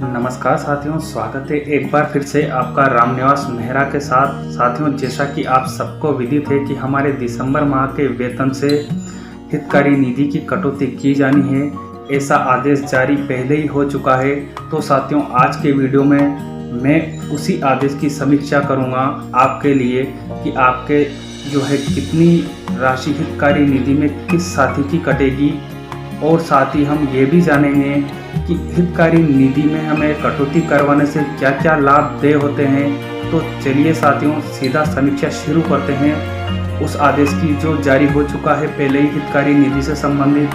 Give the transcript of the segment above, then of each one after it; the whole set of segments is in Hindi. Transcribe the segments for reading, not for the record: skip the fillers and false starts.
नमस्कार साथियों, स्वागत है एक बार फिर से आपका रामनिवास मेहरा के साथ। साथियों, जैसा कि आप सबको विदित है कि हमारे दिसंबर माह के वेतन से हितकारी निधि की कटौती की जानी है, ऐसा आदेश जारी पहले ही हो चुका है। तो साथियों, आज के वीडियो में मैं उसी आदेश की समीक्षा करूंगा आपके लिए कि आपके जो है कितनी राशि हितकारी निधि में किस साथी की कटेगी, और साथ ही हम ये भी जानेंगे कि हितकारी निधि में हमें कटौती करवाने से क्या क्या लाभ देय होते हैं। तो चलिए साथियों, सीधा समीक्षा शुरू करते हैं उस आदेश की जो जारी हो चुका है पहले ही हितकारी निधि से संबंधित।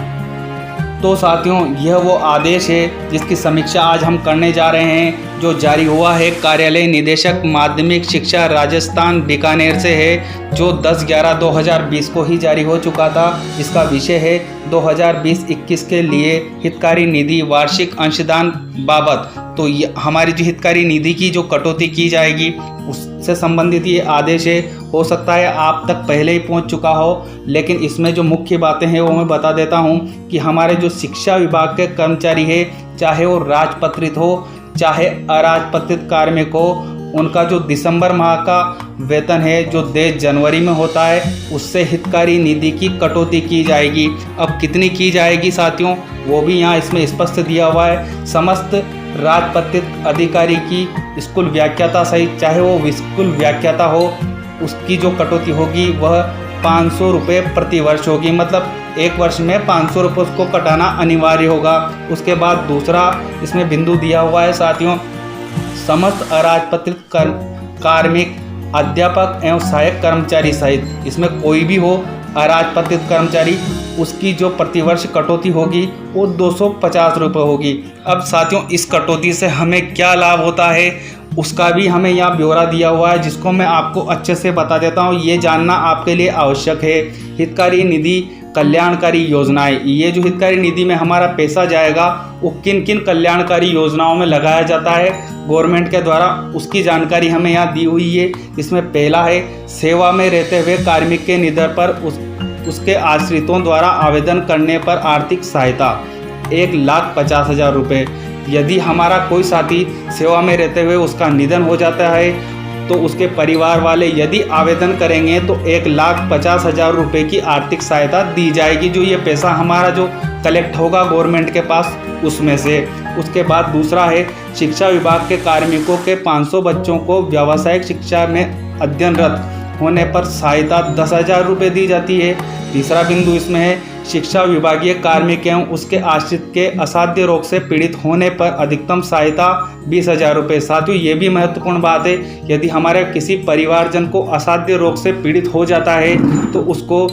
तो साथियों, यह वो आदेश है जिसकी समीक्षा आज हम करने जा रहे हैं, जो जारी हुआ है कार्यालय निदेशक माध्यमिक शिक्षा राजस्थान बीकानेर से है, जो 10/11/2020 को ही जारी हो चुका था। इसका विषय है 2020-21 के लिए हितकारी निधि वार्षिक अंशदान बाबत। तो हमारी जो हितकारी निधि की जो कटौती की जाएगी उससे संबंधित ये आदेश है। हो सकता है आप तक पहले ही पहुंच चुका हो, लेकिन इसमें जो मुख्य बातें हैं वो मैं बता देता हूं कि हमारे जो शिक्षा विभाग के कर्मचारी है, चाहे वो राजपत्रित हो चाहे अराजपत्रित कार्मिक हो, उनका जो दिसंबर माह का वेतन है जो देय जनवरी में होता है, उससे हितकारी निधि की कटौती की जाएगी। अब कितनी की जाएगी साथियों, वो भी यहाँ इसमें स्पष्ट दिया हुआ है। समस्त राजपत्रित अधिकारी की स्कूल व्याख्याता सहित, चाहे वो स्कूल व्याख्याता हो, उसकी जो कटौती होगी वह 500 रुपये प्रति वर्ष होगी। मतलब एक वर्ष में 500 रुपये उसको कटाना अनिवार्य होगा। उसके बाद दूसरा इसमें बिंदु दिया हुआ है साथियों, समस्त अराजपत्रित कार्मिक, अध्यापक एवं सहायक कर्मचारी सहित, इसमें कोई भी हो अराजपत्रित कर्मचारी, उसकी जो प्रतिवर्ष कटौती होगी वो 250 रुपये होगी। अब साथियों, इस कटौती से हमें क्या लाभ होता है उसका भी हमें यहाँ ब्यौरा दिया हुआ है, जिसको मैं आपको अच्छे से बता देता हूँ। ये जानना आपके लिए आवश्यक है। हितकारी निधि कल्याणकारी योजनाएं, ये जो हितकारी निधि में हमारा पैसा जाएगा वो किन किन कल्याणकारी योजनाओं में लगाया जाता है गवर्नमेंट के द्वारा, उसकी जानकारी हमें यहाँ दी हुई है। इसमें पहला है सेवा में रहते हुए कार्मिक के निधन पर उसके आश्रितों द्वारा आवेदन करने पर आर्थिक सहायता 1,50,000 रुपये। यदि हमारा कोई साथी सेवा में रहते हुए उसका निधन हो जाता है तो उसके परिवार वाले यदि आवेदन करेंगे तो 1,50,000 रुपये की आर्थिक सहायता दी जाएगी, जो ये पैसा हमारा जो कलेक्ट होगा गवर्नमेंट के पास उसमें से। उसके बाद दूसरा है शिक्षा विभाग के कार्मिकों के 500 बच्चों को व्यावसायिक शिक्षा में अध्ययनरत होने पर सहायता 10,000 रुपये दी जाती है। तीसरा बिंदु इसमें है शिक्षा विभागीय कार्मिक एवं उसके आश्रित के असाध्य रोग से पीड़ित होने पर अधिकतम सहायता 20,000 रुपये। साथियों, ये भी महत्वपूर्ण बात है, यदि हमारे किसी परिवारजन को असाध्य रोग से पीड़ित हो जाता है तो उसको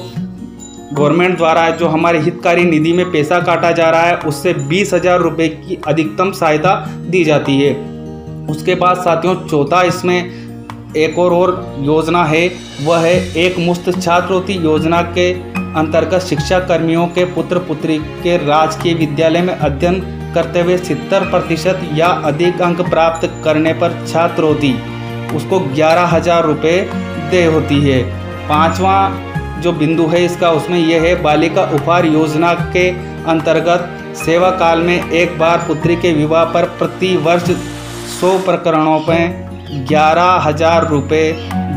गवर्नमेंट द्वारा जो हमारे हितकारी निधि में पैसा काटा जा रहा है उससे 20,000 रुपये की अधिकतम सहायता दी जाती है। उसके बाद साथियों, चौथा इसमें एक और योजना है, वह है एक मुफ्त छात्रवृत्ति योजना के अंतर्गत शिक्षा कर्मियों के पुत्र पुत्री के राजकीय विद्यालय में अध्ययन करते हुए 70% या अधिक अंक प्राप्त करने पर छात्रवृत्ति उसको 11,000 रुपये देय होती है। पांचवा जो बिंदु है इसका, उसमें यह है बालिका उपहार योजना के अंतर्गत सेवा काल में एक बार पुत्री के विवाह पर प्रति वर्ष 100 प्रकरणों पर 11,000 रुपये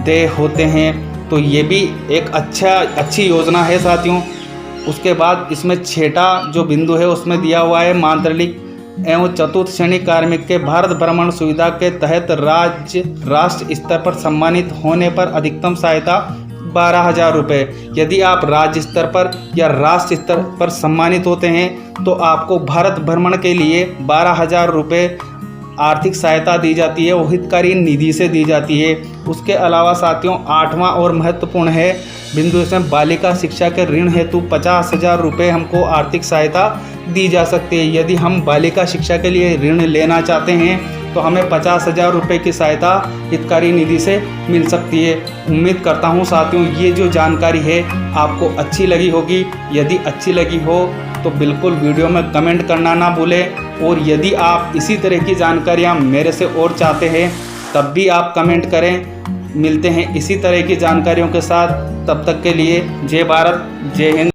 देय होते हैं। तो ये भी एक अच्छी योजना है साथियों। उसके बाद इसमें छठा जो बिंदु है उसमें दिया हुआ है माध्यमिक एवं चतुर्थ श्रेणी कार्मिक के भारत भ्रमण सुविधा के तहत राष्ट्र स्तर पर सम्मानित होने पर अधिकतम सहायता 12,000 रुपये। यदि आप राज्य स्तर पर या राष्ट्र स्तर पर सम्मानित होते हैं तो आपको भारत भ्रमण के लिए 12,000 रुपये आर्थिक सहायता दी जाती है, वो हितकारी निधि से दी जाती है। उसके अलावा साथियों, आठवां और महत्वपूर्ण है बिंदु, इसमें बालिका शिक्षा के ऋण हेतु 50,000 रुपये हमको आर्थिक सहायता दी जा सकती है। यदि हम बालिका शिक्षा के लिए ऋण लेना चाहते हैं तो हमें 50,000 रुपये की सहायता हितकारी निधि से मिल सकती है। उम्मीद करता हूँ साथियों ये जो जानकारी है आपको अच्छी लगी होगी। यदि अच्छी लगी हो तो बिल्कुल वीडियो में कमेंट करना ना भूलें, और यदि आप इसी तरह की जानकारियाँ मेरे से और चाहते हैं तब भी आप कमेंट करें। मिलते हैं इसी तरह की जानकारियों के साथ, तब तक के लिए जय भारत, जय हिंद।